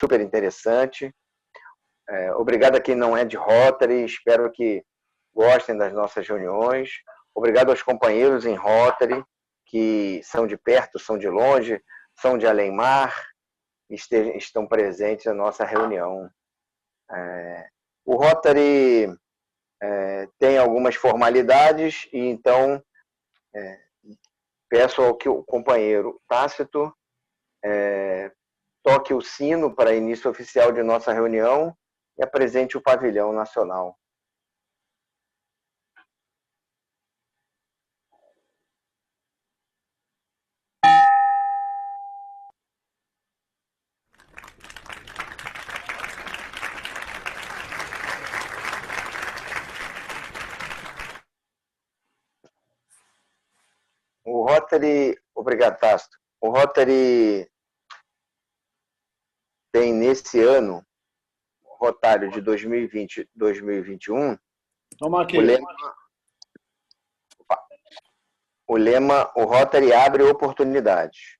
super interessante. Obrigado a quem não é de Rotary, espero que gostem das nossas reuniões. Obrigado aos companheiros em Rotary, que são de perto, são de longe, são de além-mar, estão presentes na nossa reunião. O Rotary tem algumas formalidades, e então peço ao que o companheiro Tácito toque o sino para início oficial de nossa reunião e apresente o pavilhão nacional. O Rotary, obrigado, Tácito. O Rotary tem nesse ano, rotário de 2020-2021, o lema "O Rotary abre oportunidades".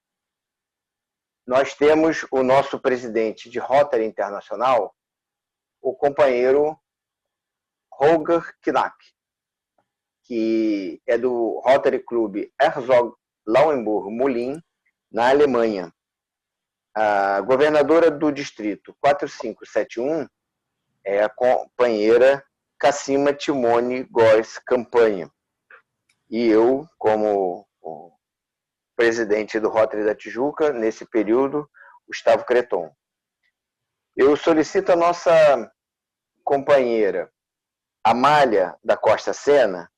Nós temos o nosso presidente de Rotary Internacional, o companheiro Holger Knack, que é do Rotary Club Herzog Lauenburg Moulin, na Alemanha. A governadora do distrito 4571 é a companheira Cassima Timone Góes Campanha. E eu, como o presidente do Rotary da Tijuca, nesse período, Gustavo Creton. Eu solicito a nossa companheira Amália da Costa Sena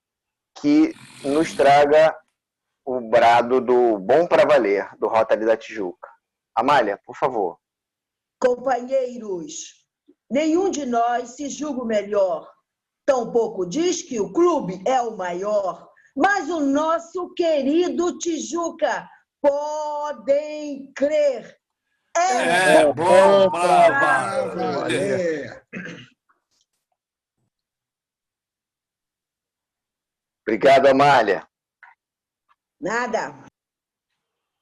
que nos traga o brado do Bom Pra Valer, do Rotary da Tijuca. Amália, por favor. Companheiros, nenhum de nós se julga o melhor. Tampouco diz que o clube é o maior. Mas o nosso querido Tijuca, podem crer, é bom pra valer. Obrigado, Amália. Nada.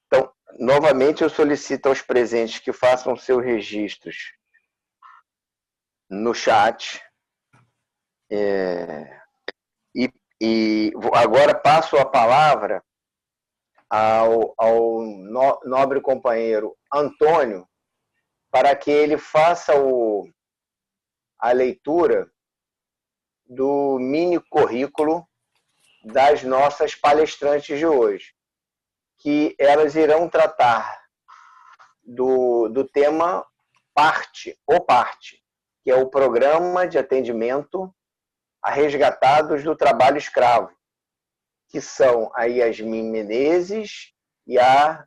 Então, novamente, eu solicito aos presentes que façam seus registros no chat. E agora passo a palavra ao nobre companheiro Antônio para que ele faça a leitura do mini currículo das nossas palestrantes de hoje, que elas irão tratar do tema PARTE, que é o Programa de Atendimento a Resgatados do Trabalho Escravo, que são a Yasmin Menezes e a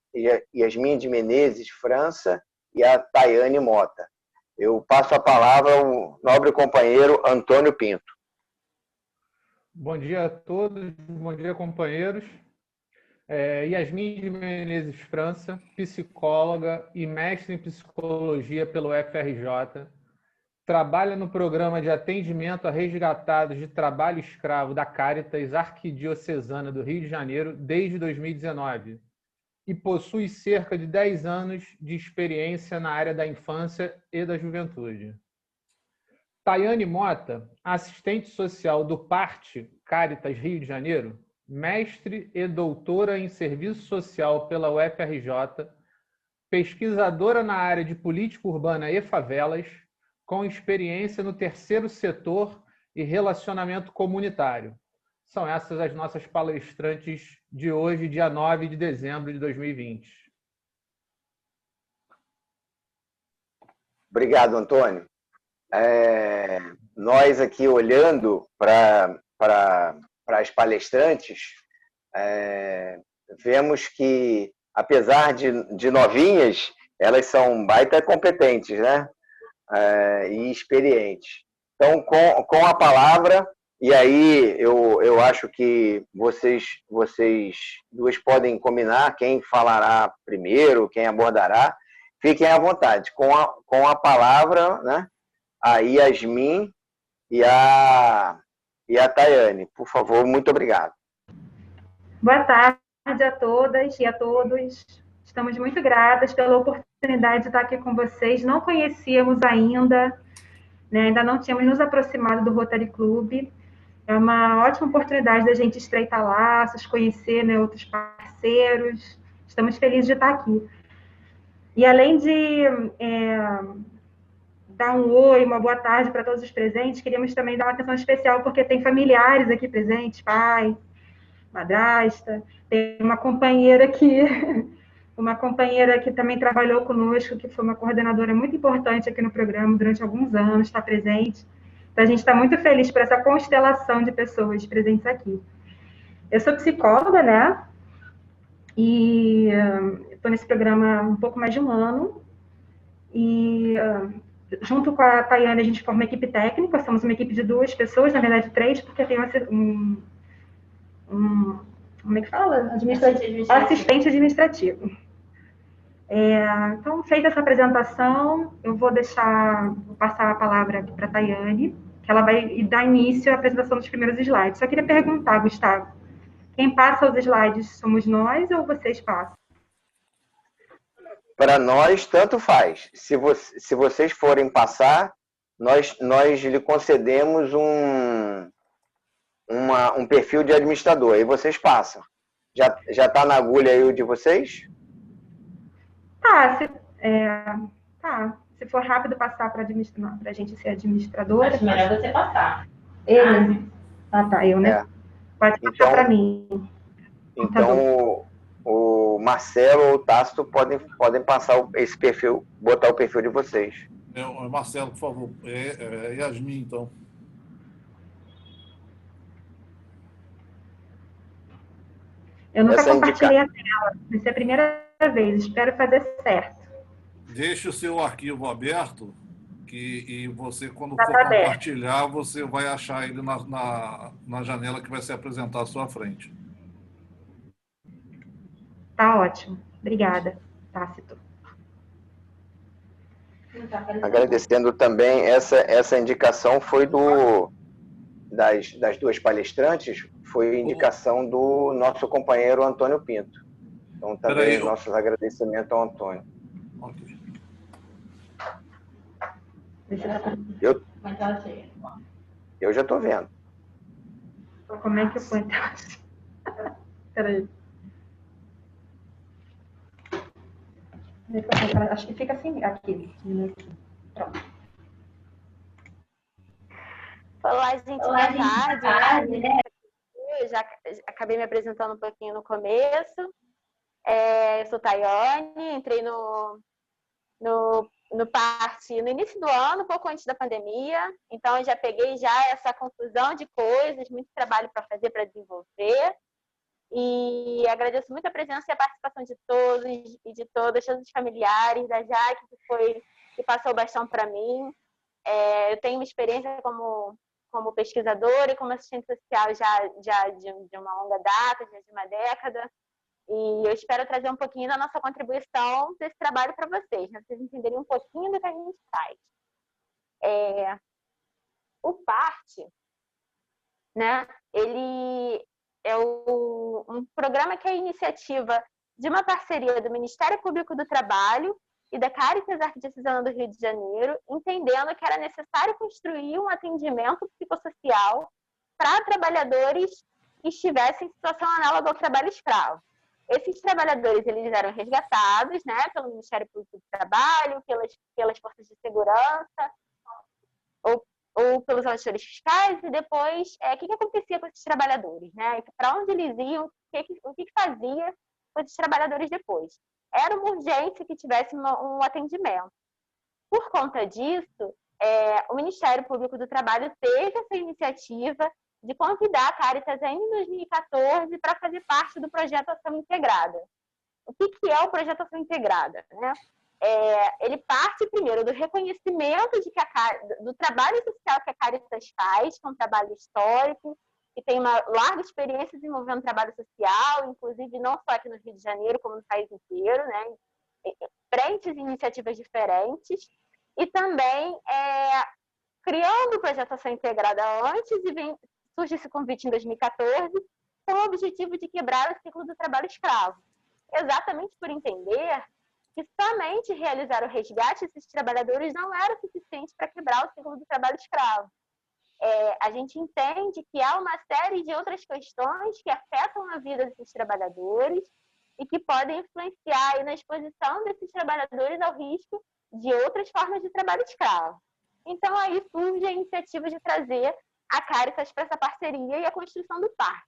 Yasmin de Menezes França e a Tayane Mota. Eu passo a palavra ao nobre companheiro Antônio Pinto. Bom dia a todos, bom dia, companheiros. Yasmin de Menezes França, psicóloga e mestre em psicologia pelo FRJ, trabalha no programa de atendimento a resgatados de trabalho escravo da Caritas Arquidiocesana do Rio de Janeiro desde 2019 e possui cerca de 10 anos de experiência na área da infância e da juventude. Tayane Mota, assistente social do PARTE Caritas Rio de Janeiro, mestre e doutora em Serviço Social pela UFRJ, pesquisadora na área de política urbana e favelas, com experiência no terceiro setor e relacionamento comunitário. São essas as nossas palestrantes de hoje, dia 9 de dezembro de 2020. Obrigado, Antônio. Nós aqui olhando para as palestrantes, vemos que, apesar de novinhas, elas são baita competentes, né? E experientes. Então, com a palavra, e aí eu acho que vocês duas podem combinar quem falará primeiro, quem abordará. Fiquem à vontade. Com a palavra, né, a Yasmin e a Tayane. Por favor, muito obrigado. Boa tarde a todas e a todos. Estamos muito gratas pela oportunidade de estar aqui com vocês. Não conhecíamos ainda, né? Ainda não tínhamos nos aproximado do Rotary Club. É uma ótima oportunidade da gente estreitar laços, conhecer, né, outros parceiros. Estamos felizes de estar aqui. E além de dar um oi, uma boa tarde para todos os presentes, queríamos também dar uma atenção especial, porque tem familiares aqui presentes, pai, madrasta, tem uma companheira que também trabalhou conosco, que foi uma coordenadora muito importante aqui no programa durante alguns anos, está presente. Então, a gente está muito feliz por essa constelação de pessoas presentes aqui. Eu sou psicóloga, né? E estou nesse programa há um pouco mais de um ano. E junto com a Tayane, a gente forma uma equipe técnica. Somos uma equipe de 2 pessoas, na verdade 3, porque tem como é que fala? Assistente administrativo. Então, feita essa apresentação, eu vou passar a palavra para a Tayane, que ela vai dar início à apresentação dos primeiros slides. Só queria perguntar, Gustavo, quem passa os slides somos nós ou vocês passam? Para nós, tanto faz. Se vocês forem passar, nós lhe concedemos um perfil de administrador, aí vocês passam. Já está na agulha aí o de vocês? Se for rápido passar para a gente ser administradora. Acho melhor você passar. Ele? Eu, né? Pode passar para mim. Então, o Marcelo ou o Tácito podem passar esse perfil, botar o perfil de vocês. Marcelo, por favor. Yasmin, então. Eu nunca compartilhei a tela. Vai ser a primeira vez. Espero fazer certo. Deixe o seu arquivo aberto e você, quando for compartilhar, você vai achar ele na janela que vai se apresentar à sua frente. Tá ótimo. Obrigada, Tácito. Agradecendo também, essa indicação foi das 2 palestrantes, foi indicação do nosso companheiro Antônio Pinto. Então, também nossos agradecimentos ao Antônio. Okay. Eu já estou vendo. Como é que eu ponho? Peraí. Acho que fica assim, aqui. Pronto. Olá, gente, boa tarde, né? Eu já acabei me apresentando um pouquinho no começo. Eu sou Tayane, entrei no no início do ano, pouco antes da pandemia. Então, eu já peguei essa confusão de coisas, muito trabalho para fazer, para desenvolver. E agradeço muito a presença e a participação de todos e de todos os familiares, da Jaque, que passou o bastão para mim. Eu tenho uma experiência como pesquisadora e como assistente social já de uma longa data, já de uma década. E eu espero trazer um pouquinho da nossa contribuição desse trabalho para vocês, né? Vocês entenderem um pouquinho do que a gente faz. O PARTE, né? Ele é um programa que é a iniciativa de uma parceria do Ministério Público do Trabalho e da Caritas Arquidiocesana do Rio de Janeiro, entendendo que era necessário construir um atendimento psicossocial para trabalhadores que estivessem em situação análoga ao trabalho escravo. Esses trabalhadores, eles eram resgatados, né, pelo Ministério Público do Trabalho, pelas forças de segurança, ou pelos auditores fiscais, e depois, o que acontecia com esses trabalhadores, né? Para onde eles iam, o que fazia com esses trabalhadores depois. Era uma urgência que tivesse um atendimento. Por conta disso, o Ministério Público do Trabalho teve essa iniciativa de convidar a Caritas ainda em 2014 para fazer parte do Projeto Ação Integrada. O que é o Projeto Ação Integrada, né? Ele parte primeiro do reconhecimento do trabalho social que a Caritas faz, que é um trabalho histórico, que tem uma larga experiência desenvolvendo trabalho social, inclusive não só aqui no Rio de Janeiro, como no país inteiro, né? Frentes e iniciativas diferentes, e também criando o Projeto Ação Integrada antes, e surge esse convite em 2014, com o objetivo de quebrar o ciclo do trabalho escravo. exatamente por entender que somente realizar o resgate desses trabalhadores não era suficiente para quebrar o ciclo do trabalho escravo. A gente entende que há uma série de outras questões que afetam a vida desses trabalhadores e que podem influenciar aí na exposição desses trabalhadores ao risco de outras formas de trabalho escravo. Então, aí surge a iniciativa de trazer a Caritas para essa parceria e a construção do PARC.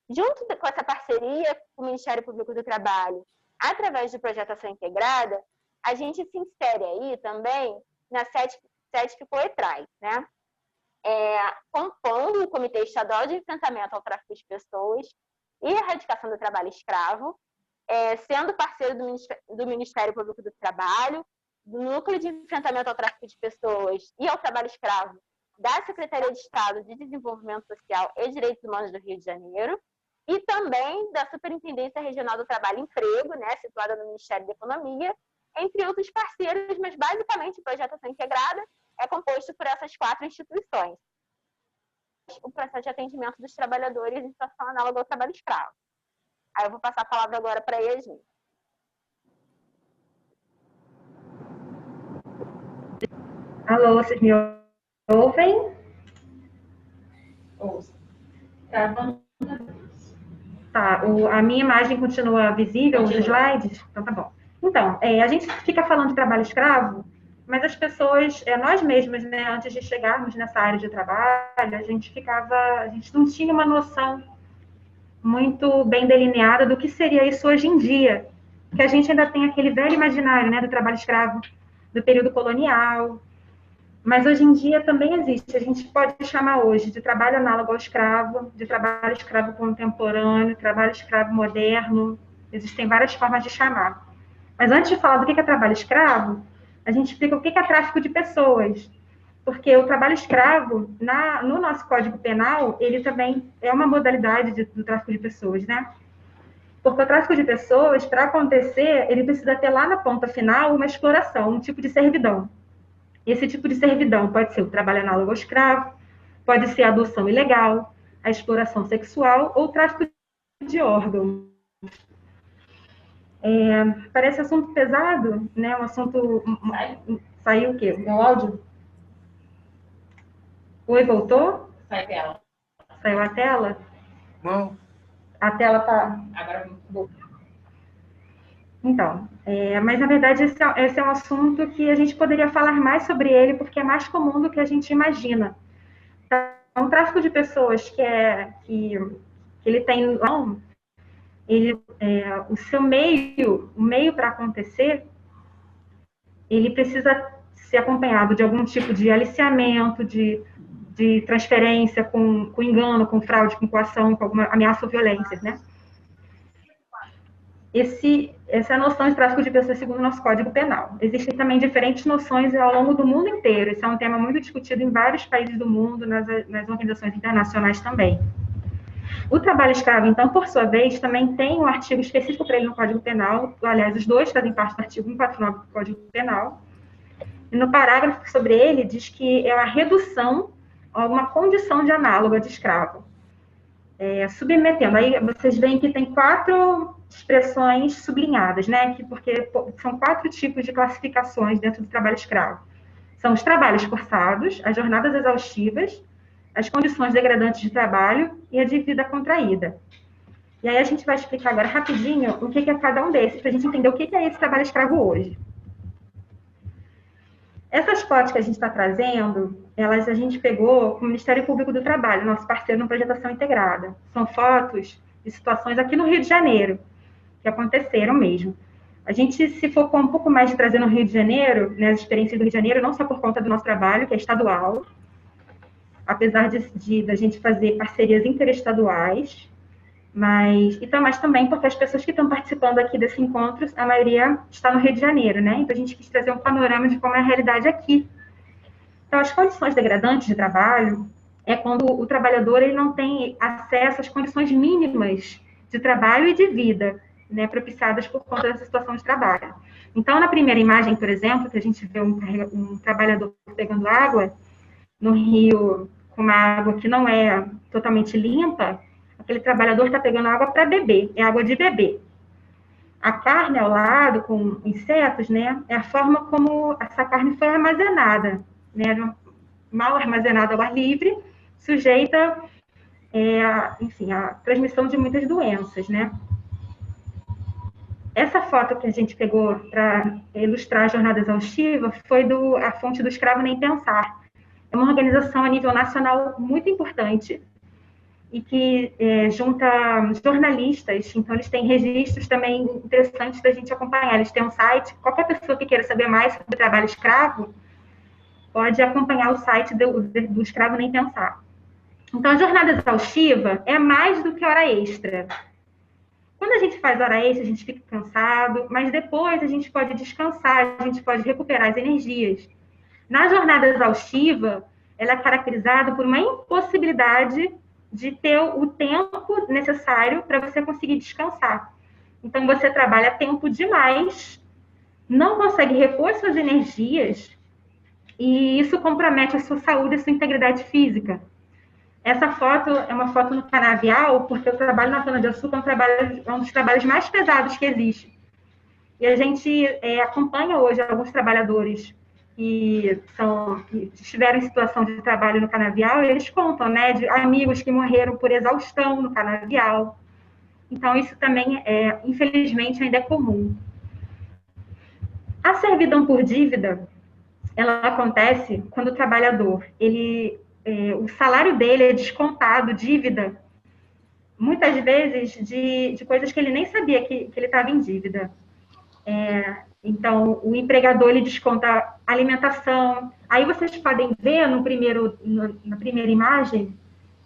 Junto com essa parceria com o Ministério Público do Trabalho, através do Projeto Ação Integrada, a gente se insere aí também na CETIP Coetrais, né? Compondo o Comitê Estadual de Enfrentamento ao Tráfico de Pessoas e Erradicação do Trabalho Escravo, sendo parceiro do Ministério Público do Trabalho, do Núcleo de Enfrentamento ao Tráfico de Pessoas e ao Trabalho Escravo da Secretaria de Estado de Desenvolvimento Social e Direitos Humanos do Rio de Janeiro, e também da Superintendência Regional do Trabalho e Emprego, né, situada no Ministério da Economia, entre outros parceiros, mas basicamente o Projeto Ação Integrada é composto por essas 4 instituições. O processo de atendimento dos trabalhadores em situação análoga ao trabalho escravo. Aí eu vou passar a palavra agora para a Yasmin. Alô, vocês me ouvem? Ouço. Tá, a minha imagem continua visível, os slides? Então tá bom. Então, a gente fica falando de trabalho escravo, mas as pessoas, nós mesmos, né, antes de chegarmos nessa área de trabalho, a gente não tinha uma noção muito bem delineada do que seria isso hoje em dia, que a gente ainda tem aquele velho imaginário, né, do trabalho escravo do período colonial, mas hoje em dia também existe, a gente pode chamar hoje de trabalho análogo ao escravo, de trabalho escravo contemporâneo, trabalho escravo moderno, existem várias formas de chamar. Mas antes de falar do que é trabalho escravo, a gente explica o que é tráfico de pessoas, porque o trabalho escravo, no nosso Código Penal, ele também é uma modalidade do tráfico de pessoas, né? Porque o tráfico de pessoas, para acontecer, ele precisa ter lá na ponta final uma exploração, um tipo de servidão. Esse tipo de servidão pode ser o trabalho análogo ao escravo, pode ser a adoção ilegal, a exploração sexual ou o tráfico de órgãos. Parece assunto pesado, né? Um assunto... Saiu o quê? Meu áudio? Oi, voltou? Saiu a tela. Saiu a tela? Não. A tela tá... Agora voltou. Então, mas na verdade esse é um assunto que a gente poderia falar mais sobre ele, porque é mais comum do que a gente imagina. Então, o tráfico de pessoas que ele tem... o seu meio, o meio para acontecer, ele precisa ser acompanhado de algum tipo de aliciamento, de transferência com engano, com fraude, com coação, com alguma ameaça ou violência, né? Essa é a noção de tráfico de pessoas segundo o nosso Código Penal. Existem também diferentes noções ao longo do mundo inteiro. Esse é um tema muito discutido em vários países do mundo, nas organizações internacionais também. O trabalho escravo, então, por sua vez, também tem um artigo específico para ele no Código Penal. Aliás, os dois fazem parte do artigo 149 do Código Penal. E no parágrafo sobre ele, diz que é uma redução a alguma condição de análoga de escravo. Submetendo. Aí vocês veem que tem 4 expressões sublinhadas, né? Porque são 4 tipos de classificações dentro do trabalho escravo. São os trabalhos forçados, as jornadas exaustivas, as condições degradantes de trabalho e a dívida contraída. E aí a gente vai explicar agora rapidinho o que é cada um desses, para a gente entender o que é esse trabalho escravo hoje. Essas fotos que a gente está trazendo, a gente pegou com o Ministério Público do Trabalho, nosso parceiro no Projeto Ação Integrada. São fotos de situações aqui no Rio de Janeiro, que aconteceram mesmo. A gente se focou um pouco mais de trazer no Rio de Janeiro, né, as experiências do Rio de Janeiro, não só por conta do nosso trabalho, que é estadual, apesar da gente fazer parcerias interestaduais, mas também porque as pessoas que estão participando aqui desse encontro, a maioria está no Rio de Janeiro, né? Então a gente quis trazer um panorama de como é a realidade aqui. Então, as condições degradantes de trabalho é quando o trabalhador ele não tem acesso às condições mínimas de trabalho e de vida, né, propiciadas por conta dessa situação de trabalho. Então, na primeira imagem, por exemplo, que a gente vê um trabalhador pegando água no rio, com uma água que não é totalmente limpa, aquele trabalhador está pegando água para beber, é água de beber. A carne ao lado, com insetos, né, é a forma como essa carne foi armazenada, né, mal armazenada ao ar livre, sujeita, enfim, à transmissão de muitas doenças, né. Essa foto que a gente pegou para ilustrar a jornada exaustiva foi a fonte do Escravo Nem Pensar. É uma organização a nível nacional muito importante e que junta jornalistas, então eles têm registros também interessantes da gente acompanhar. Eles têm um site, qualquer pessoa que queira saber mais sobre o trabalho escravo pode acompanhar o site do Escravo Nem Pensar. Então, a jornada exaustiva é mais do que hora extra. Quando a gente faz hora extra, a gente fica cansado, mas depois a gente pode descansar, a gente pode recuperar as energias. Na jornada exaustiva, ela é caracterizada por uma impossibilidade de ter o tempo necessário para você conseguir descansar. Então, você trabalha tempo demais, não consegue repor suas energias, e isso compromete a sua saúde e a sua integridade física. Essa foto é uma foto no canavial, porque o trabalho na cana-de-açúcar é um dos trabalhos mais pesados que existe. E a gente acompanha hoje alguns trabalhadores que estiveram em situação de trabalho no canavial, e eles contam, né, de amigos que morreram por exaustão no canavial. Então, isso também, infelizmente, ainda é comum. A servidão por dívida, ela acontece quando o trabalhador, o salário dele é descontado, dívida, muitas vezes de coisas que ele nem sabia que ele estava em dívida. Então, o empregador, ele desconta alimentação. Aí vocês podem ver na primeira imagem,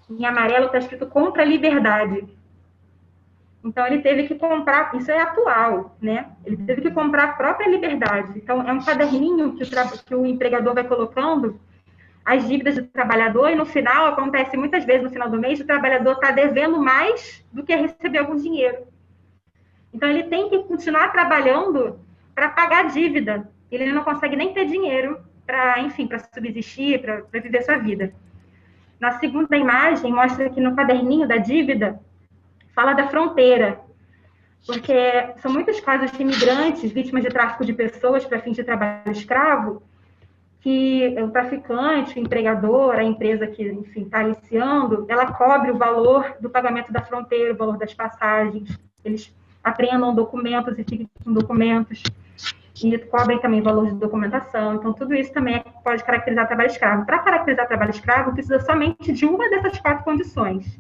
em amarelo está escrito compra liberdade. Então, ele teve que comprar, isso é atual, né? Ele teve que comprar a própria liberdade. Então, é um caderninho que o empregador vai colocando as dívidas do trabalhador, e no final, acontece muitas vezes no final do mês, o trabalhador está devendo mais do que receber algum dinheiro. Então, ele tem que continuar trabalhando para pagar a dívida. Ele não consegue nem ter dinheiro para, enfim, para subsistir, para viver sua vida. Na segunda imagem, mostra que no caderninho da dívida, fala da fronteira, porque são muitos casos de imigrantes, vítimas de tráfico de pessoas para fins de trabalho escravo, que o traficante, o empregador, a empresa que, enfim, está aliciando, ela cobre o valor do pagamento da fronteira, o valor das passagens, eles apreendam documentos e ficam com documentos, e cobrem também o valor de documentação. Então, tudo isso também pode caracterizar trabalho escravo. Para caracterizar trabalho escravo, precisa somente de uma dessas 4 condições.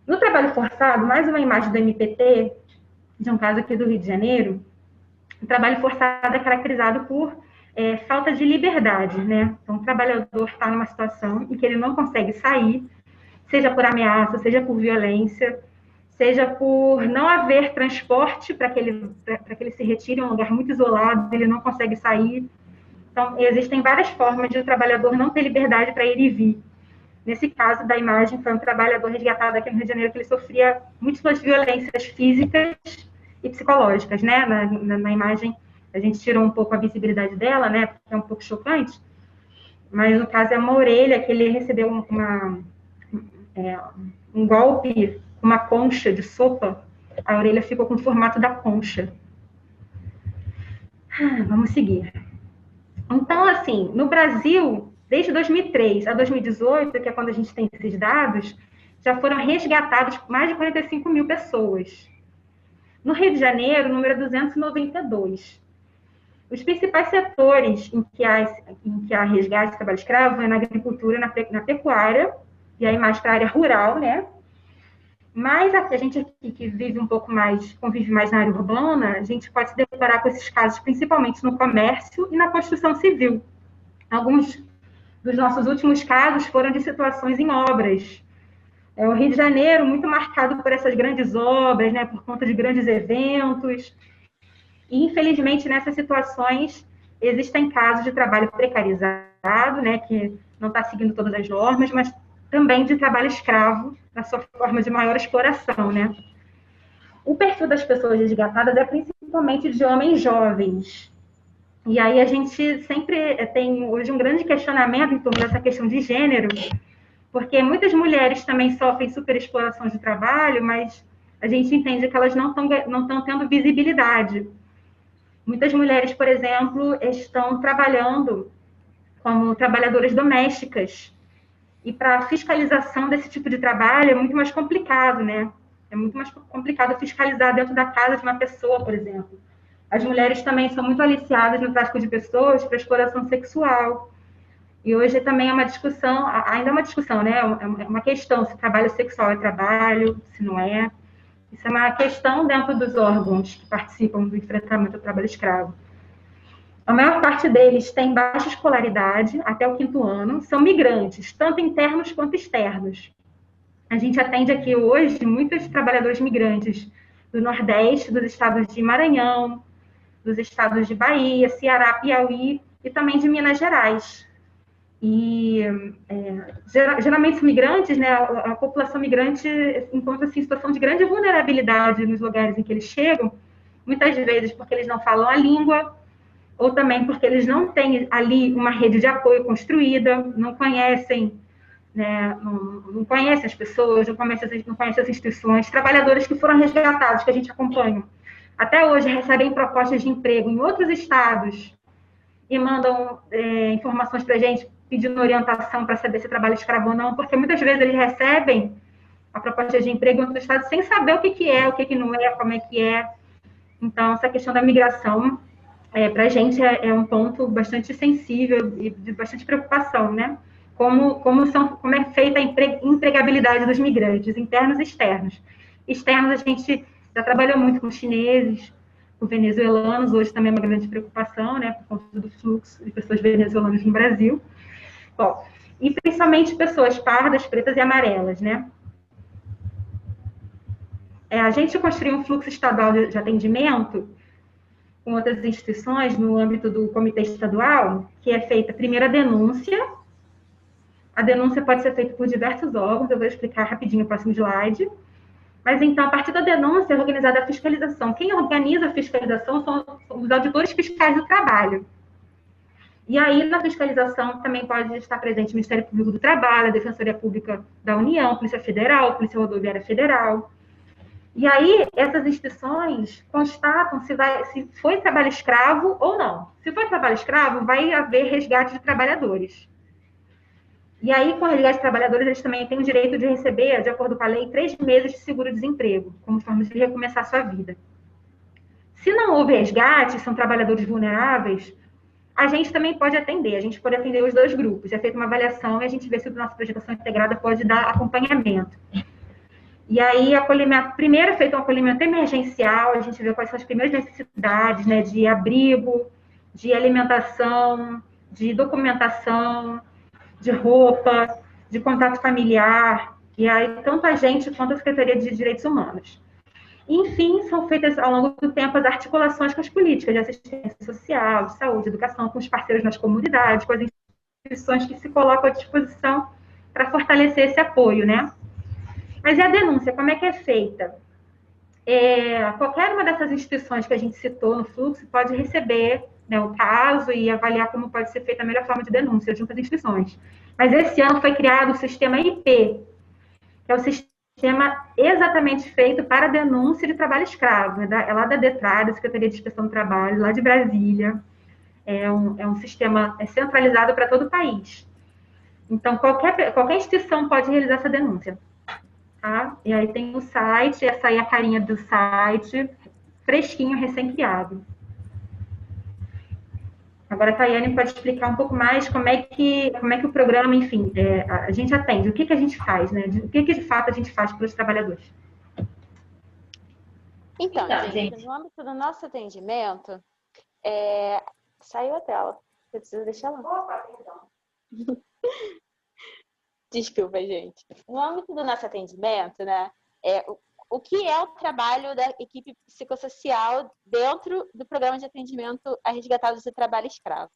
No trabalho forçado, mais uma imagem do MPT, de um caso aqui do Rio de Janeiro, o trabalho forçado é caracterizado por falta de liberdade, né? Então, o trabalhador está numa situação em que ele não consegue sair, seja por ameaça, seja por violência, seja por não haver transporte para que ele se retire em um lugar muito isolado, ele não consegue sair. Então, existem várias formas de o trabalhador não ter liberdade para ir e vir. Nesse caso da imagem, foi um trabalhador resgatado aqui no Rio de Janeiro, que ele sofria múltiplas violências físicas e psicológicas, né? Na imagem, a gente tirou um pouco a visibilidade dela, né? Porque é um pouco chocante. Mas, no caso, é uma orelha que ele recebeu um golpe, uma concha de sopa. A orelha ficou com o formato da concha. Vamos seguir. Então, assim, no Brasil, desde 2003 a 2018, que é quando a gente tem esses dados, já foram resgatados mais de 45 mil pessoas. No Rio de Janeiro, o número é 292. Os principais setores em que há resgate de trabalho escravo é na agricultura, na pecuária, e aí mais para a área rural, né? Mas a gente aqui que vive um pouco mais, convive mais na área urbana, a gente pode se deparar com esses casos principalmente no comércio e na construção civil. Alguns dos nossos últimos casos foram de situações em obras. O Rio de Janeiro, muito marcado por essas grandes obras, né, por conta de grandes eventos. E, infelizmente, nessas situações, existem casos de trabalho precarizado, né, que não está seguindo todas as normas, mas também de trabalho escravo, na sua forma de maior exploração, né? O perfil das pessoas resgatadas é principalmente de homens jovens. E aí a gente sempre tem hoje um grande questionamento em torno dessa questão de gênero, porque muitas mulheres também sofrem superexploração de trabalho, mas a gente entende que elas não estão tendo visibilidade. Muitas mulheres, por exemplo, estão trabalhando como trabalhadoras domésticas. E para a fiscalização desse tipo de trabalho é muito mais complicado, né? É muito mais complicado fiscalizar dentro da casa de uma pessoa, por exemplo. As mulheres também são muito aliciadas no tráfico de pessoas para exploração sexual. E hoje também é uma discussão, ainda é uma discussão, né? É uma questão se trabalho sexual é trabalho, se não é. Isso é uma questão dentro dos órgãos que participam do enfrentamento ao trabalho escravo. A maior parte deles tem baixa escolaridade, até o 5º ano, são migrantes, tanto internos quanto externos. A gente atende aqui hoje muitos trabalhadores migrantes do Nordeste, dos estados de Maranhão, dos estados de Bahia, Ceará, Piauí e também de Minas Gerais. E geralmente os migrantes, né, a população migrante encontra-se em situação de grande vulnerabilidade nos lugares em que eles chegam, muitas vezes porque eles não falam a língua, ou também porque eles não têm ali uma rede de apoio construída, não conhecem, né, não conhecem as pessoas, não conhecem as instituições, trabalhadores que foram resgatados, que a gente acompanha. Até hoje recebem propostas de emprego em outros estados e mandam informações para a gente, pedindo orientação para saber se trabalha escravo ou não, porque muitas vezes eles recebem a proposta de emprego em outros estados sem saber o que é, o que não é, como é que é. Então, essa questão da migração, para a gente, é um ponto bastante sensível e de bastante preocupação, né? Como é feita a empregabilidade dos migrantes, internos e externos. Externos, a gente já trabalhou muito com chineses, com venezuelanos, hoje também é uma grande preocupação, né, por conta do fluxo de pessoas venezuelanas no Brasil. Bom, e principalmente pessoas pardas, pretas e amarelas, né? A gente construiu um fluxo estadual de atendimento com outras instituições no âmbito do comitê estadual, que é feita primeiro a denúncia. A denúncia pode ser feita por diversos órgãos, eu vou explicar rapidinho no próximo slide. Mas, então, a partir da denúncia é organizada a fiscalização. Quem organiza a fiscalização são os auditores fiscais do trabalho. E aí, na fiscalização, também pode estar presente o Ministério Público do Trabalho, a Defensoria Pública da União, Polícia Federal, Polícia Rodoviária Federal. E aí, essas instituições constatam se foi trabalho escravo ou não. Se foi trabalho escravo, vai haver resgate de trabalhadores. E aí, com o resgate de trabalhadores, eles também têm o direito de receber, de acordo com a lei, 3 meses de seguro-desemprego, como forma de recomeçar a sua vida. Se não houve resgate, são trabalhadores vulneráveis, a gente também pode atender. A gente pode atender os 2 grupos. É feita uma avaliação e a gente vê se a nossa projetação integrada pode dar acompanhamento. E aí, primeiro é feito um acolhimento emergencial, a gente vê quais são as primeiras necessidades, né, de abrigo, de alimentação, de documentação, de roupa, de contato familiar, e aí tanto a gente quanto a Secretaria de Direitos Humanos. Enfim, são feitas ao longo do tempo as articulações com as políticas de assistência social, de saúde, educação, com os parceiros nas comunidades, com as instituições que se colocam à disposição para fortalecer esse apoio, né? Mas e a denúncia, como é que é feita? Qualquer uma dessas instituições que a gente citou no fluxo pode receber, né, o caso e avaliar como pode ser feita a melhor forma de denúncia junto às instituições. Mas esse ano foi criado o sistema IP, que é o sistema exatamente feito para a denúncia de trabalho escravo. É lá da DETRA, da Secretaria de Inspeção do Trabalho, lá de Brasília. É um sistema centralizado para todo o país. Então, qualquer instituição pode realizar essa denúncia. Tá? E aí tem o site, essa aí é a carinha do site, fresquinho, recém-criado. Agora a Tayane pode explicar um pouco mais como é que o programa, enfim, a gente atende, o que a gente faz, né? O que de fato a gente faz para os trabalhadores. Então, gente, no âmbito do nosso atendimento, saiu a tela. Você precisa deixar lá. Opa, perdão. Desculpa, gente. No âmbito do nosso atendimento, né, o que é o trabalho da equipe psicossocial dentro do programa de atendimento a resgatados de trabalho escravo?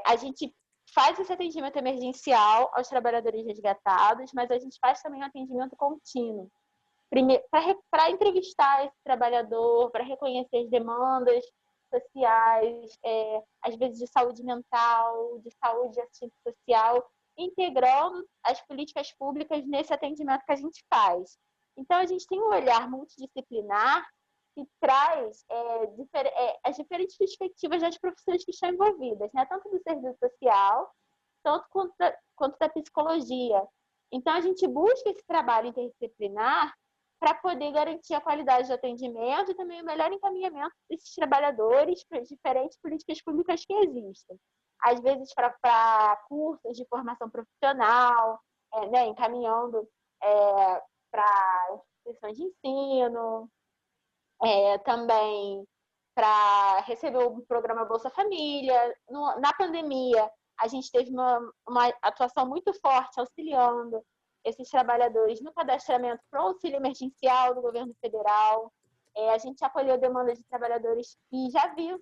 A gente faz esse atendimento emergencial aos trabalhadores resgatados, mas a gente faz também um atendimento contínuo. Para entrevistar esse trabalhador, para reconhecer as demandas sociais, às vezes de saúde mental, de saúde e assistência social, integrando as políticas públicas nesse atendimento que a gente faz. Então, a gente tem um olhar multidisciplinar que traz as diferentes perspectivas das profissões que estão envolvidas, né? Tanto do serviço social, tanto quanto da psicologia. Então, a gente busca esse trabalho interdisciplinar para poder garantir a qualidade do atendimento e também o melhor encaminhamento desses trabalhadores para as diferentes políticas públicas que existem. Às vezes, para cursos de formação profissional, né? Encaminhando para instituições de ensino, também para receber o programa Bolsa Família. Na pandemia, a gente teve uma atuação muito forte auxiliando esses trabalhadores no cadastramento para o auxílio emergencial do governo federal. A gente acolheu demandas de trabalhadores que já vinham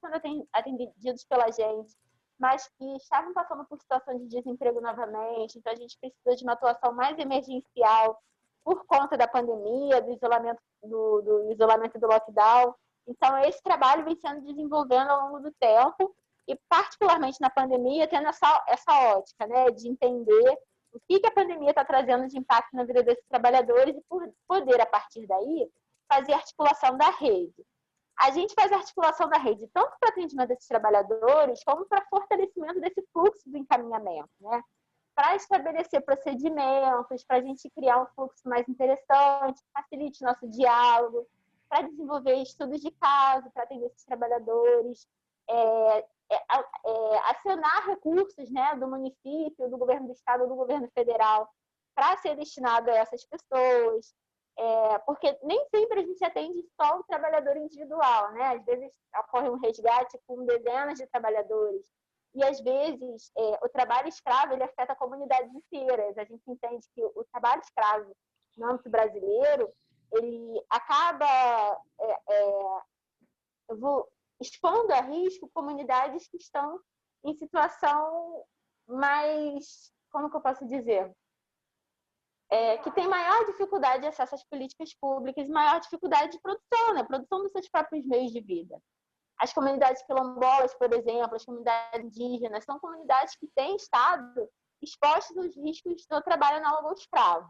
sendo atendidos pela gente, mas que estavam passando por situação de desemprego novamente. Então, a gente precisou de uma atuação mais emergencial por conta da pandemia, do isolamento e do lockdown. Então, esse trabalho vem sendo desenvolvendo ao longo do tempo e, particularmente na pandemia, tendo essa ótica, né, de entender o que a pandemia está trazendo de impacto na vida desses trabalhadores e poder, a partir daí, fazer articulação da rede. A gente faz a articulação da rede tanto para atendimento desses trabalhadores, como para fortalecimento desse fluxo do encaminhamento, né? Para estabelecer procedimentos, para a gente criar um fluxo mais interessante, que facilite nosso diálogo, para desenvolver estudos de caso, para atender esses trabalhadores, acionar recursos, né, do município, do governo do estado, do governo federal, para ser destinado a essas pessoas, porque nem sempre a gente atende só o trabalhador individual, né? Às vezes ocorre um resgate com dezenas de trabalhadores. E, às vezes, o trabalho escravo ele afeta comunidades inteiras. A gente entende que o trabalho escravo no âmbito brasileiro ele acaba expondo a risco comunidades que estão em situação mais, como que eu posso dizer? Que tem maior dificuldade de acesso às políticas públicas e maior dificuldade de produção, né? Produção dos seus próprios meios de vida. As comunidades quilombolas, por exemplo, as comunidades indígenas, são comunidades que têm estado expostas aos riscos do trabalho análogo ao escravo.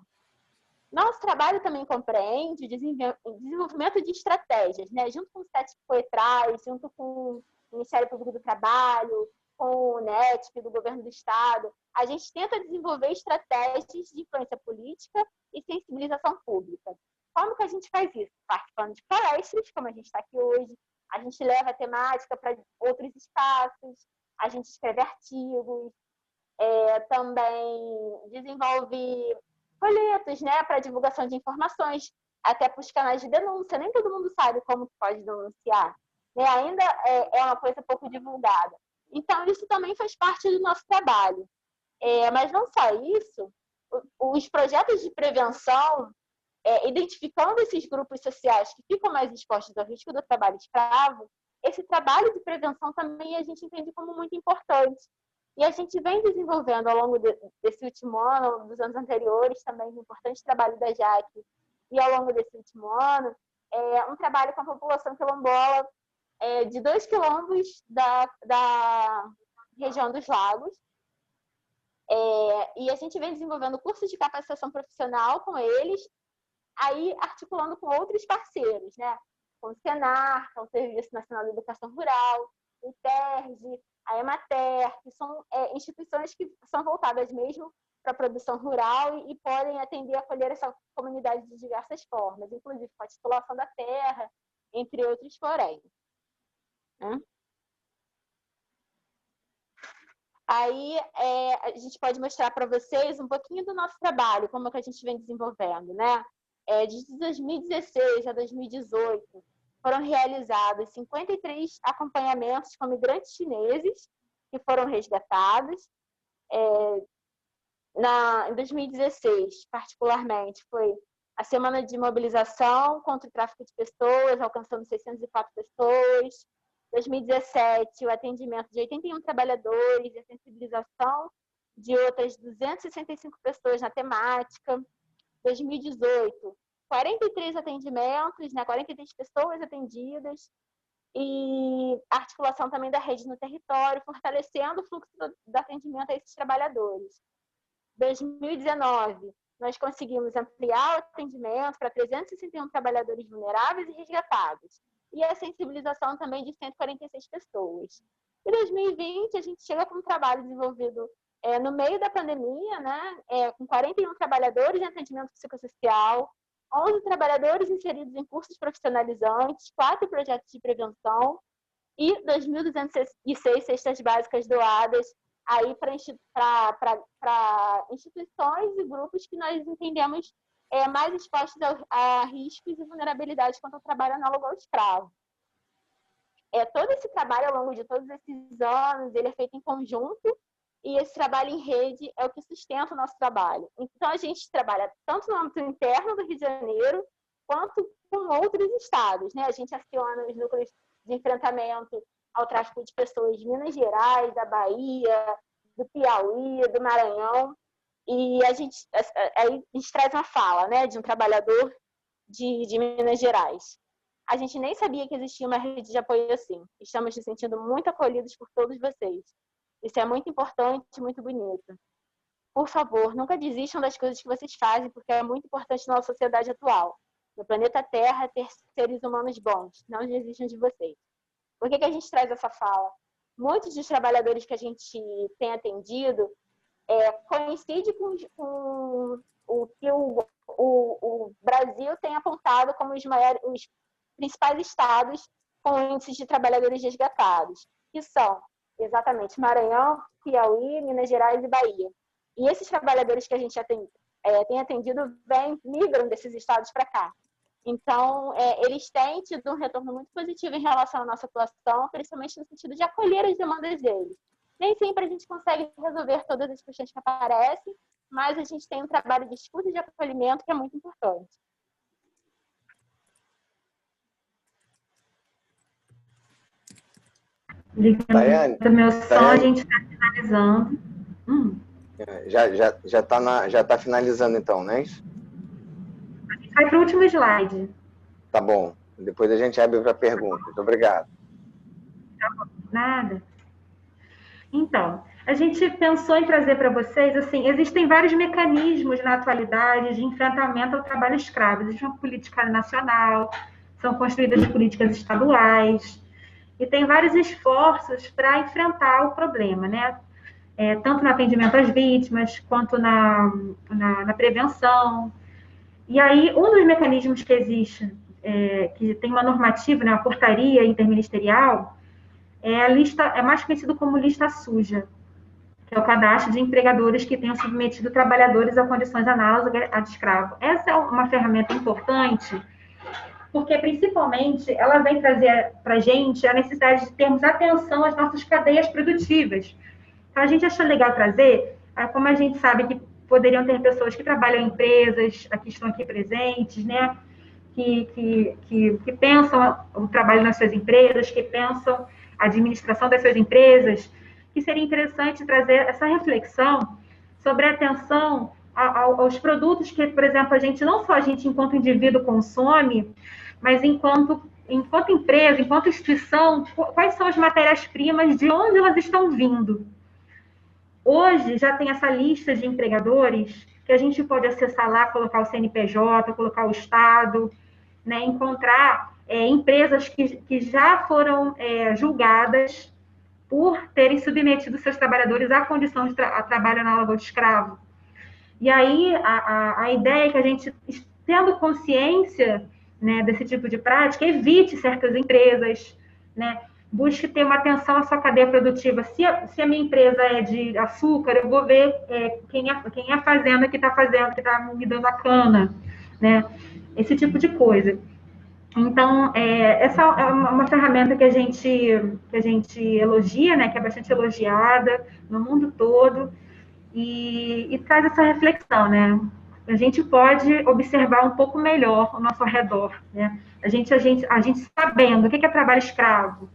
Nosso trabalho também compreende o desenvolvimento de estratégias, né? Junto com o SETIC Poetrais, junto com o Ministério Público do Trabalho, com o NETP, do Governo do Estado, a gente tenta desenvolver estratégias de influência política e sensibilização pública. Como que a gente faz isso? Participando de palestras, como a gente está aqui hoje, a gente leva a temática para outros espaços, a gente escreve artigos, também desenvolve folhetos, né, para divulgação de informações, até para os canais de denúncia. Nem todo mundo sabe como pode denunciar, né? Ainda é uma coisa pouco divulgada. Então, isso também faz parte do nosso trabalho. Mas não só isso, os projetos de prevenção, identificando esses grupos sociais que ficam mais expostos ao risco do trabalho escravo, esse trabalho de prevenção também a gente entende como muito importante. E a gente vem desenvolvendo ao longo desse último ano, dos anos anteriores, também um importante trabalho da JAC, e ao longo desse último ano, um trabalho com a população quilombola de 2 quilombos da região dos Lagos. E a gente vem desenvolvendo cursos de capacitação profissional com eles, aí articulando com outros parceiros, né? Com o Senar, com o Serviço Nacional de Educação Rural, o TERJ, a Emater, que são instituições que são voltadas mesmo para a produção rural e podem atender e acolher essa comunidade de diversas formas, inclusive com a titulação da terra, entre outros porém. Aí a gente pode mostrar para vocês um pouquinho do nosso trabalho, como é que a gente vem desenvolvendo, né? De 2016 a 2018, foram realizados 53 acompanhamentos com migrantes chineses que foram resgatados. Em 2016, particularmente, foi a Semana de Mobilização contra o Tráfico de Pessoas, alcançando 604 pessoas. 2017, o atendimento de 81 trabalhadores e a sensibilização de outras 265 pessoas na temática. 2018, 43 atendimentos, né, 43 pessoas atendidas, e a articulação também da rede no território, fortalecendo o fluxo do atendimento a esses trabalhadores. 2019, nós conseguimos ampliar o atendimento para 361 trabalhadores vulneráveis e resgatados, e a sensibilização também de 146 pessoas. Em 2020, a gente chega com um trabalho desenvolvido no meio da pandemia, né, com 41 trabalhadores em atendimento psicossocial, 11 trabalhadores inseridos em cursos profissionalizantes, 4 projetos de prevenção e 2.206 cestas básicas doadas aí para instituições e grupos que nós entendemos mais expostos a riscos e vulnerabilidades quanto ao trabalho análogo ao escravo. Todo esse trabalho, ao longo de todos esses anos, ele é feito em conjunto, e esse trabalho em rede é o que sustenta o nosso trabalho. Então, a gente trabalha tanto no âmbito interno do Rio de Janeiro, quanto com outros estados, né? A gente aciona os núcleos de enfrentamento ao tráfico de pessoas de Minas Gerais, da Bahia, do Piauí, do Maranhão, e a gente traz uma fala, né, de um trabalhador de Minas Gerais. A gente nem sabia que existia uma rede de apoio assim. Estamos nos sentindo muito acolhidos por todos vocês. Isso é muito importante e muito bonito. Por favor, nunca desistam das coisas que vocês fazem, porque é muito importante na nossa sociedade atual. No planeta Terra, ter seres humanos bons. Não desistam de vocês. Por que a gente traz essa fala? Muitos dos trabalhadores que a gente tem atendido coincide com o que o Brasil tem apontado como os principais estados com índices de trabalhadores resgatados, que são exatamente Maranhão, Piauí, Minas Gerais e Bahia. E esses trabalhadores que a gente tem atendido migram desses estados para cá. Então, eles têm tido um retorno muito positivo em relação à nossa atuação, principalmente no sentido de acolher as demandas deles. Nem sempre a gente consegue resolver todas as questões que aparecem, mas a gente tem um trabalho de escuta e de acolhimento que é muito importante. Daiane, do meu som, a gente está finalizando. Já tá finalizando então, não é isso? A gente vai para o último slide. Tá bom. Depois a gente abre para perguntas. Obrigado. Tá bom. Nada. Então, a gente pensou em trazer para vocês, assim, existem vários mecanismos na atualidade de enfrentamento ao trabalho escravo. Existe uma política nacional, são construídas políticas estaduais, e tem vários esforços para enfrentar o problema, né? Tanto no atendimento às vítimas, quanto na prevenção. E aí, um dos mecanismos que existe, que tem uma normativa, né, uma portaria interministerial, é mais conhecido como lista suja, que é o cadastro de empregadores que tenham submetido trabalhadores a condições análogas a de escravo. Essa é uma ferramenta importante, porque, principalmente, ela vem trazer para a gente a necessidade de termos atenção às nossas cadeias produtivas. Então, a gente achou legal trazer, como a gente sabe que poderiam ter pessoas que trabalham em empresas, que estão aqui presentes, né, que pensam o trabalho nas suas empresas, que pensam a administração das suas empresas, que seria interessante trazer essa reflexão sobre a atenção aos produtos que, por exemplo, não só a gente, enquanto indivíduo, consome, mas enquanto empresa, enquanto instituição, quais são as matérias-primas, de onde elas estão vindo. Hoje já tem essa lista de empregadores que a gente pode acessar lá, colocar o CNPJ, colocar o Estado, né, encontrar empresas que já foram julgadas por terem submetido seus trabalhadores à condição de trabalho análogo de escravo. E aí, a ideia é que a gente, tendo consciência, né, desse tipo de prática, evite certas empresas, né, busque ter uma atenção à sua cadeia produtiva. Se a minha empresa é de açúcar, eu vou ver quem é a fazenda que está me dando a cana, né, esse tipo de coisa. Então, essa é uma ferramenta que a gente elogia, né, que é bastante elogiada no mundo todo, e traz essa reflexão, né? A gente pode observar um pouco melhor ao nosso redor, né? A gente sabendo o que é trabalho escravo,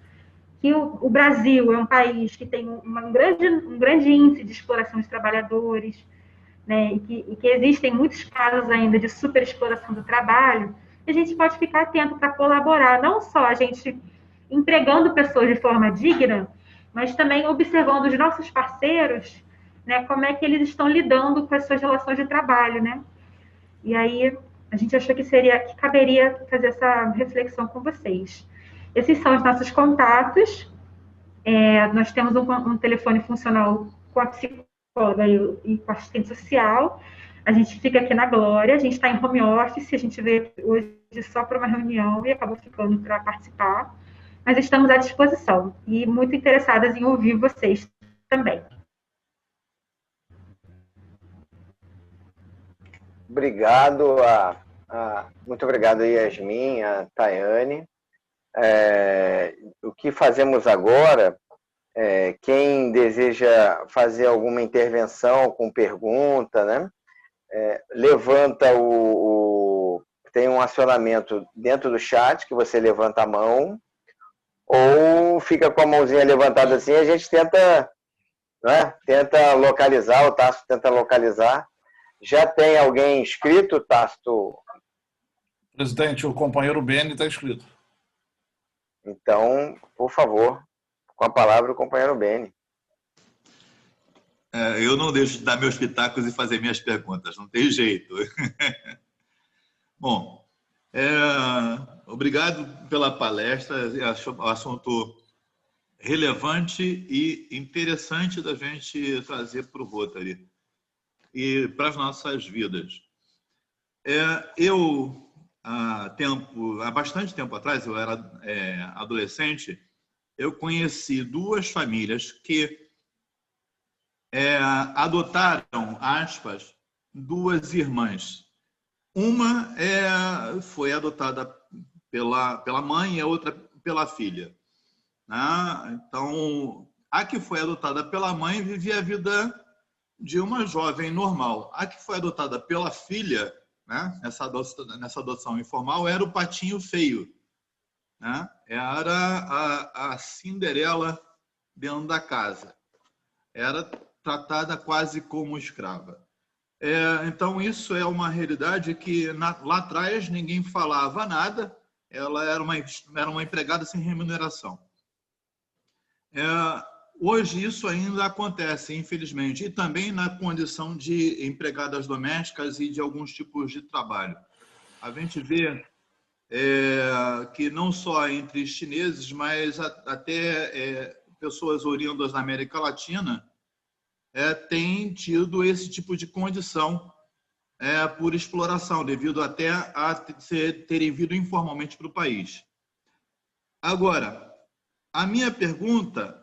que o Brasil é um país que tem um grande índice de exploração de trabalhadores, né, e que existem muitos casos ainda de superexploração do trabalho, a gente pode ficar atento para colaborar, não só a gente empregando pessoas de forma digna, mas também observando os nossos parceiros, né, como é que eles estão lidando com as suas relações de trabalho, né? E aí a gente achou que caberia fazer essa reflexão com vocês. Esses são os nossos contatos. Nós temos um telefone funcional com a psicóloga e com a assistente social. A gente fica aqui na Glória, a gente está em home office, a gente veio hoje só para uma reunião e acabou ficando para participar. Mas estamos à disposição e muito interessadas em ouvir vocês também. Obrigado, muito obrigado, Yasmin, a Tayane. O que fazemos agora, quem deseja fazer alguma intervenção com pergunta, né? Levanta tem um acionamento dentro do chat, que você levanta a mão, ou fica com a mãozinha levantada assim, a gente tenta, né? Tenta localizar, o Tasso tenta localizar. Já tem alguém inscrito, Tasso? Presidente, o companheiro Beni está inscrito. Então, por favor, com a palavra o companheiro Beni. Eu não deixo de dar meus pitacos e fazer minhas perguntas, não tem jeito. Bom, obrigado pela palestra, acho um assunto relevante e interessante da gente trazer para o Rotary e para as nossas vidas. Há bastante tempo atrás, eu era adolescente, eu conheci duas famílias que adotaram, aspas, duas irmãs. Uma foi adotada pela mãe e a outra pela filha. Então, a que foi adotada pela mãe vivia a vida de uma jovem normal. A que foi adotada pela filha, né, nessa adoção informal, era o patinho feio. Né? Era a Cinderela dentro da casa. Era tratada quase como escrava. Então, isso é uma realidade que lá atrás ninguém falava nada, ela era uma empregada sem remuneração. Hoje isso ainda acontece, infelizmente, e também na condição de empregadas domésticas e de alguns tipos de trabalho. A gente vê que não só entre chineses, mas até pessoas oriundas da América Latina têm tido esse tipo de condição por exploração, devido até a terem vindo informalmente para o país. Agora, a minha pergunta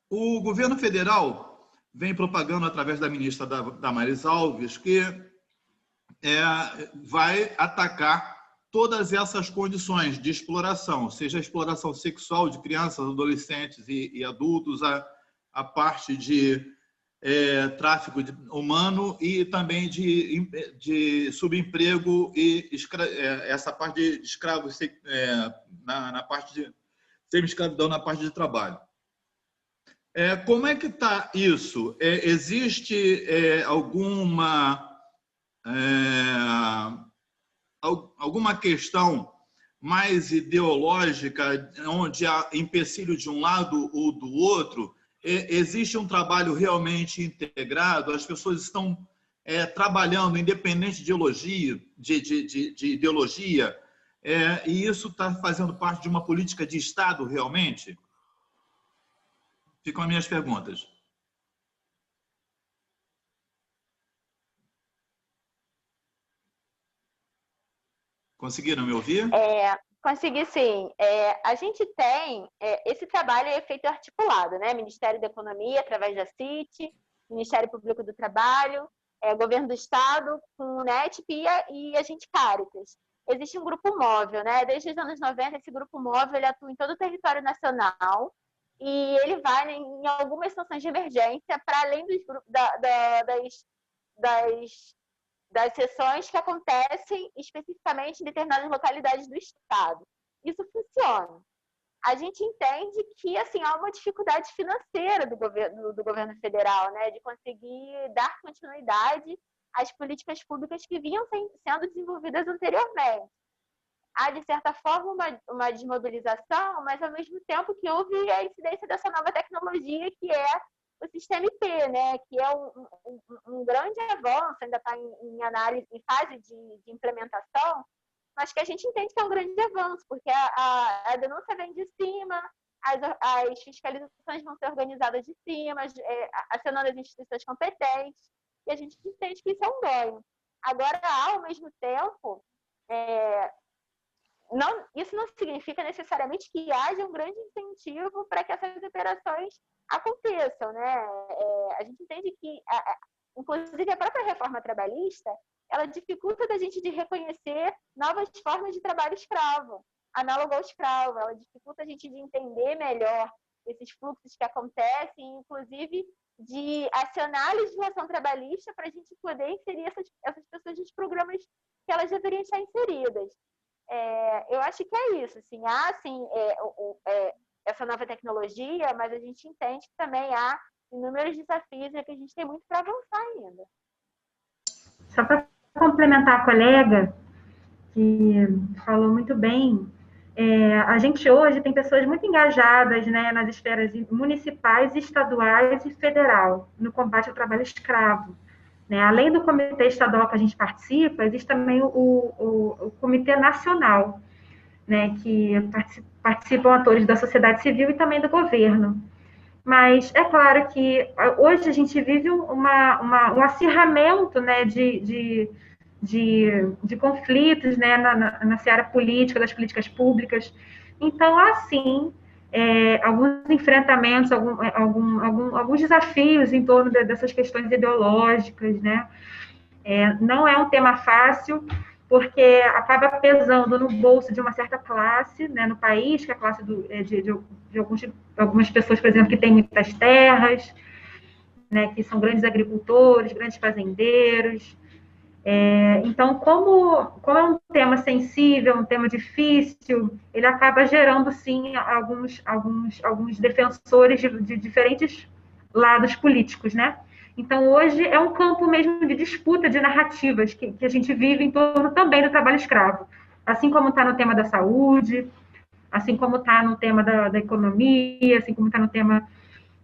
o governo federal vem propagando através da ministra Damares Alves que vai atacar todas essas condições de exploração, seja a exploração sexual de crianças, adolescentes e adultos, a parte de tráfico humano e também de subemprego e essa parte de escravos na parte de semi-escravidão na parte de trabalho. Como é que está isso? Existe alguma questão mais ideológica, onde há empecilho de um lado ou do outro? Existe um trabalho realmente integrado? As pessoas estão trabalhando independente de ideologia, e isso está fazendo parte de uma política de Estado realmente? Ficam as minhas perguntas. Conseguiram me ouvir? Consegui sim. A gente tem... esse trabalho é feito articulado, né? Ministério da Economia, através da CIT, Ministério Público do Trabalho, Governo do Estado, com o NETP e a gente Caritas. Existe um grupo móvel, né? Desde os anos 90, esse grupo móvel ele atua em todo o território nacional e ele vai em algumas situações de emergência para além das sessões que acontecem especificamente em determinadas localidades do Estado. Isso funciona. A gente entende que assim, há uma dificuldade financeira do governo federal, né, de conseguir dar continuidade às políticas públicas que vinham sendo desenvolvidas anteriormente. Há, de certa forma, uma desmobilização, mas, ao mesmo tempo, que houve a incidência dessa nova tecnologia, que é o Sistema IP, né, que é um grande avanço, ainda está em análise, em fase de implementação, mas que a gente entende que é um grande avanço, porque a denúncia vem de cima, as fiscalizações vão ser organizadas de cima, acionando as instituições competentes, e a gente entende que isso é um ganho. Agora, ao mesmo tempo, isso não significa necessariamente que haja um grande incentivo para que essas operações aconteçam, né? A gente entende que, inclusive, a própria reforma trabalhista, ela dificulta da gente de reconhecer novas formas de trabalho escravo, análogo ao escravo. Ela dificulta a gente de entender melhor esses fluxos que acontecem, inclusive de acionar a legislação trabalhista para a gente poder inserir essas pessoas nos programas que elas deveriam estar inseridas. Eu acho que é isso. Assim, há, sim, essa nova tecnologia, mas a gente entende que também há inúmeros desafios e que a gente tem muito para avançar ainda. Só para complementar a colega, que falou muito bem, a gente hoje tem pessoas muito engajadas, né, nas esferas municipais, estaduais e federal, no combate ao trabalho escravo. Né? Além do comitê estadual que a gente participa, existe também o comitê nacional, né, que participam atores da sociedade civil e também do governo. Mas é claro que hoje a gente vive um acirramento, né, de conflitos, né, na seara política, das políticas públicas. Então, assim, alguns enfrentamentos, alguns desafios em torno dessas questões ideológicas, né? Não é um tema fácil, porque acaba pesando no bolso de uma certa classe, né, no país, que é a classe de algumas pessoas, por exemplo, que têm muitas terras, né, que são grandes agricultores, grandes fazendeiros. Então, como é um tema sensível, um tema difícil, ele acaba gerando, sim, alguns defensores de diferentes lados políticos, né? Então, hoje é um campo mesmo de disputa de narrativas que a gente vive em torno também do trabalho escravo. Assim como está no tema da saúde, assim como está no tema da economia, assim como está no tema,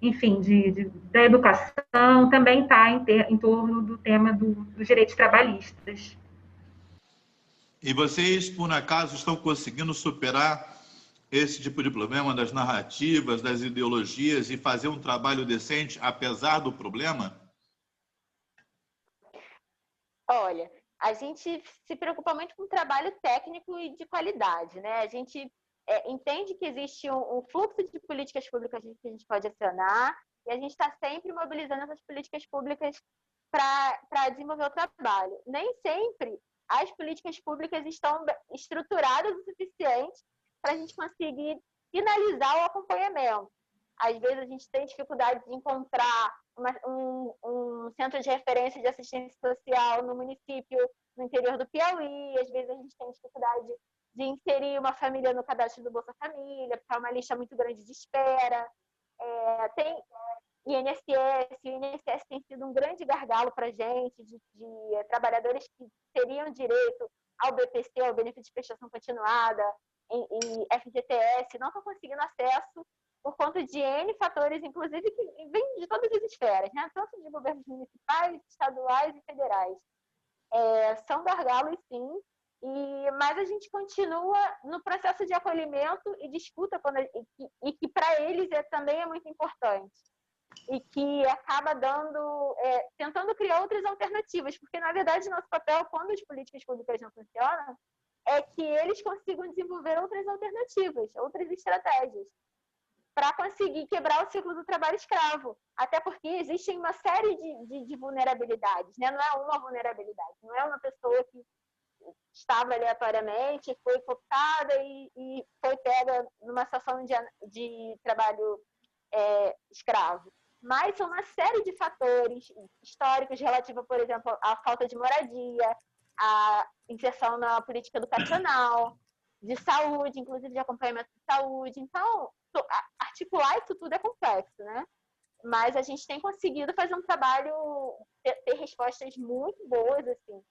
enfim, da educação, também está em torno do tema dos direitos trabalhistas. E vocês, por acaso, estão conseguindo superar esse tipo de problema das narrativas, das ideologias e fazer um trabalho decente, apesar do problema? Olha, a gente se preocupa muito com o trabalho técnico e de qualidade, né? A gente entende que existe um fluxo de políticas públicas que a gente pode acionar e a gente está sempre mobilizando essas políticas públicas para desenvolver o trabalho. Nem sempre as políticas públicas estão estruturadas o suficiente para a gente conseguir finalizar o acompanhamento. Às vezes a gente tem dificuldade de encontrar um centro de referência de assistência social no município, no interior do Piauí. Às vezes a gente tem dificuldade de inserir uma família no cadastro do Bolsa Família, porque é uma lista muito grande de espera. Tem INSS, o INSS tem sido um grande gargalo para a gente, de trabalhadores que teriam direito ao BPC, ao benefício de prestação continuada, e FGTS, não estão conseguindo acesso por conta de N fatores, inclusive que vêm de todas as esferas, né? Tanto de governos municipais, estaduais e federais. São gargalos, sim, mas a gente continua no processo de acolhimento e de escuta, e que para eles também é muito importante. E que acaba tentando criar outras alternativas, porque, na verdade, nosso papel, quando as políticas públicas não funcionam, é que eles consigam desenvolver outras alternativas, outras estratégias, para conseguir quebrar o ciclo do trabalho escravo. Até porque existem uma série de vulnerabilidades, né? Não é uma vulnerabilidade, não é uma pessoa que estava aleatoriamente, foi cooptada e foi pega numa situação de trabalho escravo. Mas são uma série de fatores históricos relativos, por exemplo, à falta de moradia, à inserção na política educacional, de saúde, inclusive de acompanhamento de saúde. Então, articular isso tudo é complexo, né? Mas a gente tem conseguido fazer um trabalho, ter respostas muito boas, assim,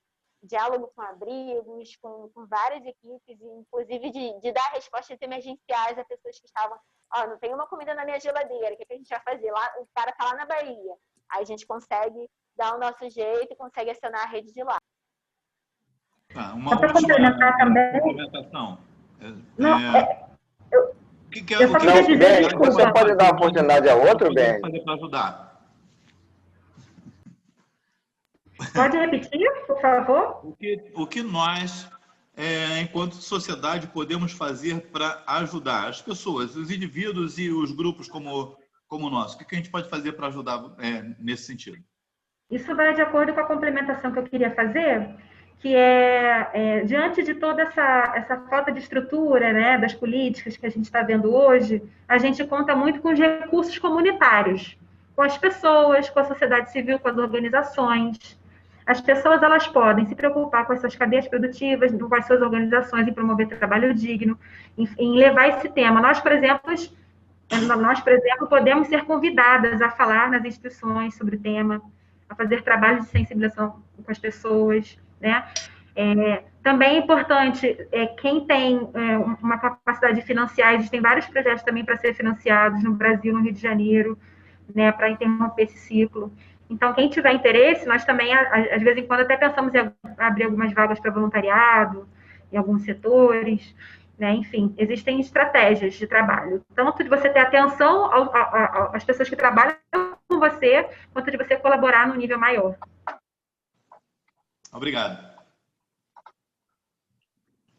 diálogo com abrigos, com várias equipes, inclusive de dar respostas emergenciais a pessoas que estavam, não tem uma comida na minha geladeira, o que a gente vai fazer? Lá, o cara está lá na Bahia. Aí a gente consegue dar o nosso jeito e consegue acionar a rede de lá. Uma última complementação. Você pode dar oportunidade a outro, Ben? Para ajudar. Pode repetir, por favor? O que nós, enquanto sociedade, podemos fazer para ajudar as pessoas, os indivíduos e os grupos como o nosso? O que a gente pode fazer para ajudar nesse sentido? Isso vai de acordo com a complementação que eu queria fazer, que diante de toda essa falta de estrutura, né, das políticas que a gente está vendo hoje, a gente conta muito com os recursos comunitários, com as pessoas, com a sociedade civil, com as organizações. As pessoas, elas podem se preocupar com essas cadeias produtivas, com as suas organizações, em promover trabalho digno, em levar esse tema. Nós, por exemplo, podemos ser convidadas a falar nas instituições sobre o tema, a fazer trabalhos de sensibilização com as pessoas, né? Também é importante, quem tem uma capacidade de financiar, existem vários projetos também para ser financiados no Brasil, no Rio de Janeiro, né, para interromper esse ciclo. Então, quem tiver interesse, nós também, às vezes em quando, até pensamos em abrir algumas vagas para voluntariado, em alguns setores, né? Enfim, existem estratégias de trabalho, tanto de você ter atenção às pessoas que trabalham com você, quanto de você colaborar no nível maior. Obrigado.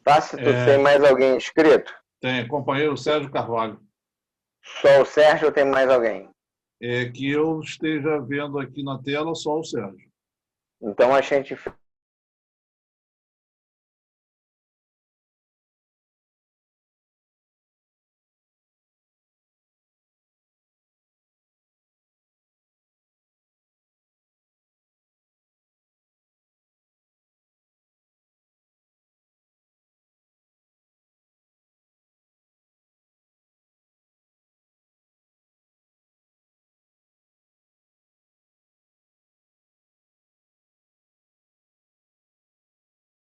Tácito, tem mais alguém inscrito? Tem, companheiro Sérgio Carvalho. Só o Sérgio ou tem mais alguém? Que eu esteja vendo aqui na tela só o Sérgio. Então a gente